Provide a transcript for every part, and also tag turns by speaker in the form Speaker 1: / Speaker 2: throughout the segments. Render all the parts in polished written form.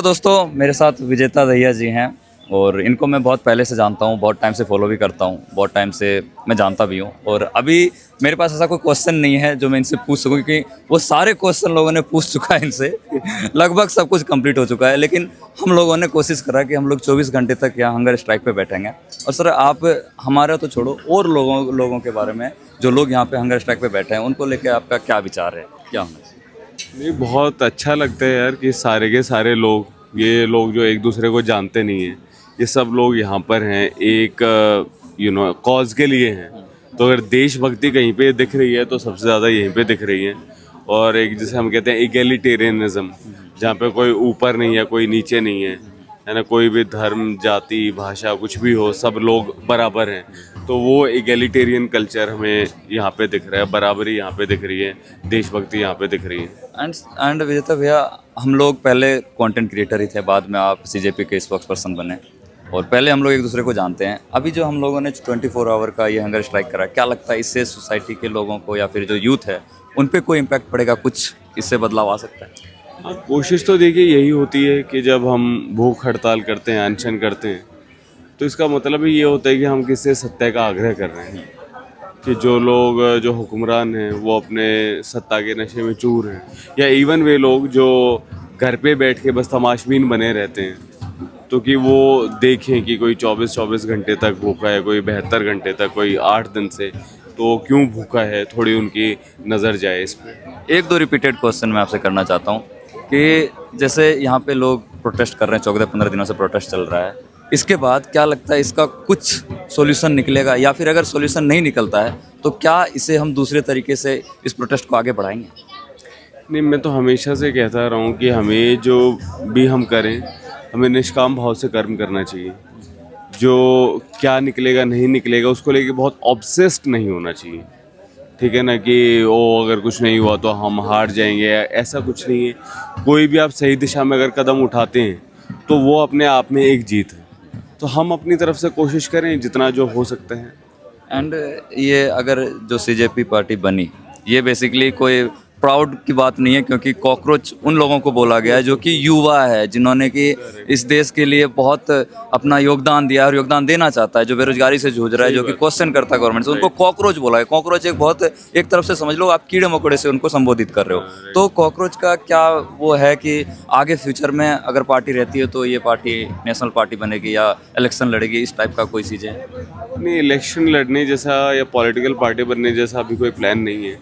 Speaker 1: तो दोस्तों मेरे साथ विजेता दहिया जी हैं और इनको मैं बहुत पहले से जानता हूँ, बहुत टाइम से फॉलो भी करता हूँ, बहुत टाइम से मैं जानता भी हूँ। और अभी मेरे पास ऐसा कोई क्वेश्चन नहीं है जो मैं इनसे पूछ सकूँ, क्योंकि वो सारे क्वेश्चन लोगों ने पूछ चुका है इनसे लगभग सब कुछ कंप्लीट हो चुका है। लेकिन हम लोगों ने कोशिश करा कि हम लोग 24 घंटे तक यहाँ हंगर स्ट्राइक पे बैठेंगे। और सर आप हमारा तो छोड़ो, और लोगों के बारे में, जो लोग यहाँ पे हंगर स्ट्राइक पे बैठे हैं, उनको लेकर आपका क्या विचार है, क्या होना चाहिए?
Speaker 2: नहीं, बहुत अच्छा लगता है यार कि सारे के सारे लोग, ये लोग जो एक दूसरे को जानते नहीं हैं, ये सब लोग यहाँ पर हैं एक कॉज के लिए हैं। तो अगर देशभक्ति कहीं पे दिख रही है तो सबसे ज़्यादा यहीं पे दिख रही है। और एक जिसे हम कहते हैं इगैलिटेरियनिज्म, जहाँ पे कोई ऊपर नहीं है, कोई नीचे नहीं है ना, कोई भी धर्म, जाति, भाषा कुछ भी हो, सब लोग बराबर हैं। तो वो इगैलिटेरियन कल्चर हमें यहाँ पे दिख रहा है, बराबरी यहाँ पे दिख रही है, देशभक्ति यहाँ पे दिख रही है।
Speaker 1: एंड विजेता भैया, हम लोग पहले कंटेंट क्रिएटर ही थे, बाद में आप सीजेपी के स्पोक्स पर्सन बने, और पहले हम लोग एक दूसरे को जानते हैं। अभी जो हम लोगों ने 24 आवर का ये हंगर स्ट्राइक करा, क्या लगता है इससे सोसाइटी के लोगों को या फिर जो यूथ है उन पे कोई इम्पैक्ट पड़ेगा, कुछ इससे बदलाव आ सकता है?
Speaker 2: हाँ, कोशिश तो देखिए यही होती है कि जब हम भूख हड़ताल करते हैं, अनशन करते हैं, तो इसका मतलब ही ये होता है कि हम किसी सत्य का आग्रह कर रहे हैं कि जो लोग, जो हुक्मरान हैं, वो अपने सत्ता के नशे में चूर हैं, या इवन वे लोग जो घर पे बैठ के बस तमाशबीन बने रहते हैं, तो कि वो देखें कि कोई 24-24 घंटे तक भूखा है, कोई 72 घंटे तक, कोई 8 दिन से, तो क्यों भूखा है, थोड़ी उनकी नज़र जाए इस पर।
Speaker 1: एक दो रिपीटेड क्वेश्चन मैं आपसे करना चाहता हूँ कि जैसे यहाँ पे लोग प्रोटेस्ट कर रहे हैं, 14-15 दिनों से प्रोटेस्ट चल रहा है, इसके बाद क्या लगता है इसका कुछ सॉल्यूशन निकलेगा, या फिर अगर सॉल्यूशन नहीं निकलता है तो क्या इसे हम दूसरे तरीके से इस प्रोटेस्ट को आगे बढ़ाएंगे?
Speaker 2: नहीं, मैं तो हमेशा से कहता रहा हूँ कि हमें जो भी हम करें, हमें निष्काम भाव से कर्म करना चाहिए। जो क्या निकलेगा नहीं निकलेगा उसको लेके बहुत ऑब्सेस्ड नहीं होना चाहिए, ठीक है ना, कि ओ अगर कुछ नहीं हुआ तो हम हार जाएंगे, ऐसा कुछ नहीं है। कोई भी आप सही दिशा में अगर कदम उठाते हैं तो वो अपने आप में एक जीत है। तो हम अपनी तरफ से कोशिश करें जितना जो हो सकता है।
Speaker 1: एंड ये अगर जो सीजेपी पार्टी बनी, ये बेसिकली कोई प्राउड की बात नहीं है, क्योंकि कॉकरोच उन लोगों को बोला गया है जो कि युवा है, जिन्होंने कि इस देश के लिए बहुत अपना योगदान दिया और योगदान देना चाहता है, जो बेरोजगारी से जूझ रहा है, जो कि क्वेश्चन करता है गवर्नमेंट से, उनको कॉकरोच बोला है। कॉकरोच एक बहुत, एक तरफ से समझ लो आप कीड़े मकोड़े से उनको संबोधित कर रहे हो। तो कॉकरोच का क्या वो है कि आगे फ्यूचर में अगर पार्टी रहती है तो ये पार्टी नेशनल पार्टी बनेगी या इलेक्शन लड़ेगी, इस टाइप का कोई चीज़ें?
Speaker 2: नहीं, इलेक्शन लड़ने जैसा या पॉलिटिकल पार्टी बनने जैसा अभी कोई प्लान नहीं है,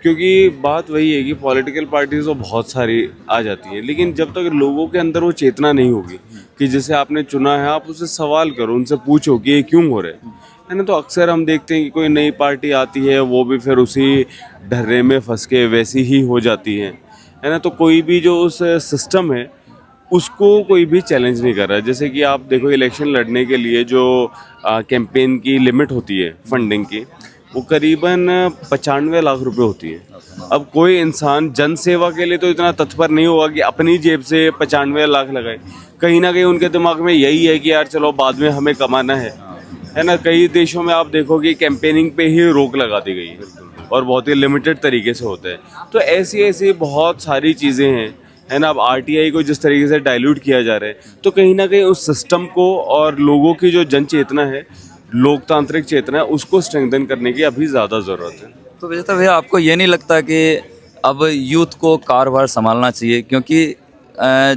Speaker 2: क्योंकि बात वही है कि पॉलिटिकल पार्टीज तो बहुत सारी आ जाती हैं, लेकिन जब तक लोगों के अंदर वो चेतना नहीं होगी कि जिसे आपने चुना है, आप उससे सवाल करो, उनसे पूछो कि ये क्यों हो रहा है ना। तो अक्सर हम देखते हैं कि कोई नई पार्टी आती है, वो भी फिर उसी ढर्रे में फंस के वैसी ही हो जाती है ना। तो कोई भी जो उस सिस्टम है उसको कोई भी चैलेंज नहीं कर रहा है। जैसे कि आप देखो, इलेक्शन लड़ने के लिए जो कैंपेन की लिमिट होती है फंडिंग की, वो करीबन 95 लाख रुपए होती है। अब कोई इंसान जन सेवा के लिए तो इतना तत्पर नहीं होगा कि अपनी जेब से 95 लाख लगाए। कहीं ना कहीं उनके दिमाग में यही है कि यार चलो बाद में हमें कमाना है ना। कई देशों में आप देखोगे कैंपेनिंग पे ही रोक लगा दी गई है और बहुत ही लिमिटेड तरीके से होता है। तो ऐसी ऐसी बहुत सारी चीज़ें हैं, है ना। अब आरटीआई को जिस तरीके से डाइल्यूट किया जा रहा है, तो कहीं ना कहीं उस सिस्टम को और लोगों की जो जन चेतना है, लोकतांत्रिक चेतना है, उसको स्ट्रेंथन करने की अभी ज़्यादा ज़रूरत है।
Speaker 1: तो विजेता भैया, आपको ये नहीं लगता कि अब यूथ को कारभार संभालना चाहिए, क्योंकि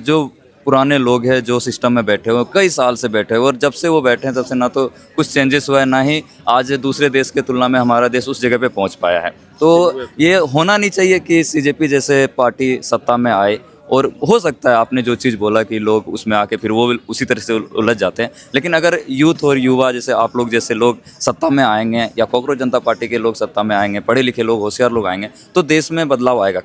Speaker 1: जो पुराने लोग हैं जो सिस्टम में बैठे हुए कई साल से बैठे हुए, और जब से वो बैठे हैं तब से ना तो कुछ चेंजेस हुआ है, ना ही आज दूसरे देश के तुलना में हमारा देश उस जगह पे पहुंच पाया है। तो ये होना नहीं चाहिए कि सीजेपी जैसे पार्टी सत्ता में आए, और हो सकता है आपने जो चीज़ बोला कि लोग उसमें आके फिर वो उसी तरह से उलझ जाते हैं, लेकिन अगर यूथ और युवा जैसे आप लोग जैसे लोग सत्ता में आएंगे, या कांग्रेस जनता पार्टी के लोग सत्ता में आएंगे, पढ़े लिखे लोग, होशियार लोग आएंगे, तो देश में बदलाव आएगा,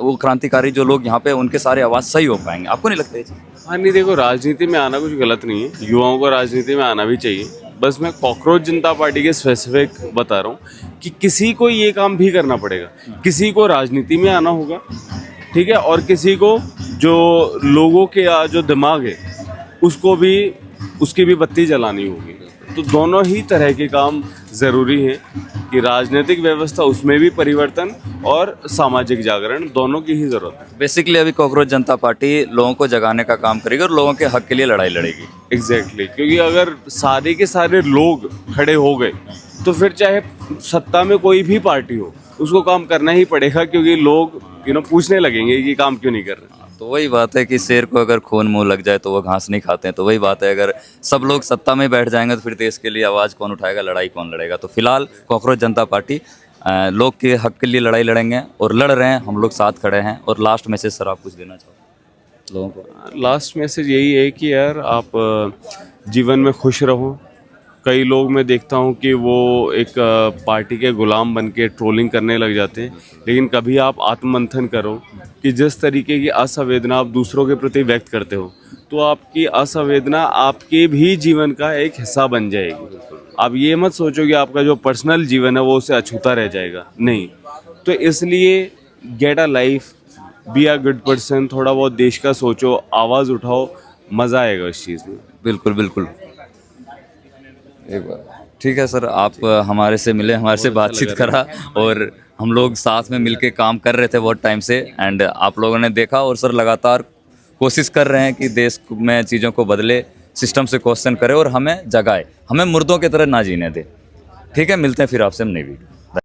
Speaker 1: वो क्रांतिकारी जो लोग यहाँ पे, उनके सारे आवाज़ सही हो पाएंगे। आपको नहीं लगता ये चीज़?
Speaker 2: हाँ, नहीं, देखो, राजनीति में आना कुछ गलत नहीं है, युवाओं को राजनीति में आना भी चाहिए। बस मैं कांग्रेस जनता पार्टी के स्पेसिफिक बता रहा हूँ कि किसी को ये काम भी करना पड़ेगा, किसी को राजनीति में आना होगा, ठीक है, और किसी को जो लोगों के जो दिमाग है उसको भी, उसकी भी बत्ती जलानी होगी। तो दोनों ही तरह के काम ज़रूरी हैं कि राजनीतिक व्यवस्था उसमें भी परिवर्तन और सामाजिक जागरण दोनों की ही ज़रूरत है।
Speaker 1: बेसिकली अभी कॉकरोच जनता पार्टी लोगों को जगाने का काम करेगी और लोगों के हक के लिए लड़ाई लड़ेगी।
Speaker 2: एग्जैक्टली क्योंकि अगर सारे के सारे लोग खड़े हो गए तो फिर चाहे सत्ता में कोई भी पार्टी हो उसको काम करना ही पड़ेगा, क्योंकि लोग पूछने लगेंगे कि काम क्यों नहीं कर रहे।
Speaker 1: तो वही बात है कि शेर को अगर खून मुंह लग जाए तो वो घास नहीं खाते हैं। तो वही बात है, अगर सब लोग सत्ता में बैठ जाएंगे तो फिर देश के लिए आवाज़ कौन उठाएगा, लड़ाई कौन लड़ेगा। तो फिलहाल कॉकरोच जनता पार्टी लोग के हक के लिए लड़ाई लड़ेंगे और लड़ रहे हैं, हम लोग साथ खड़े हैं। और लास्ट मैसेज सर आप कुछ देना चाहो लोगों को?
Speaker 2: लास्ट मैसेज यही है कि यार आप जीवन में खुश रहो। कई लोग मैं देखता हूँ कि वो एक पार्टी के गुलाम बन के ट्रोलिंग करने लग जाते हैं, लेकिन कभी आप आत्ममंथन करो कि जिस तरीके की असंवेदना आप दूसरों के प्रति व्यक्त करते हो तो आपकी असंवेदना आपके भी जीवन का एक हिस्सा बन जाएगी। आप ये मत सोचो कि आपका जो पर्सनल जीवन है वो उससे अछूता रह जाएगा, नहीं। तो इसलिए get a life, be a good person, थोड़ा बहुत देश का सोचो, आवाज़ उठाओ, मज़ा आएगा इस चीज़ में।
Speaker 1: बिल्कुल बिल्कुल, एक बार ठीक है सर, आप हमारे से मिले, हमारे से बातचीत करा और हम लोग साथ में मिलके काम कर रहे थे बहुत टाइम से। एंड आप लोगों ने देखा और सर लगातार कोशिश कर रहे हैं कि देश में चीज़ों को बदले, सिस्टम से क्वेश्चन करे और हमें जगाए, हमें मुर्दों की तरह ना जीने दे। ठीक है, मिलते हैं फिर आपसे हम नई वीडियो।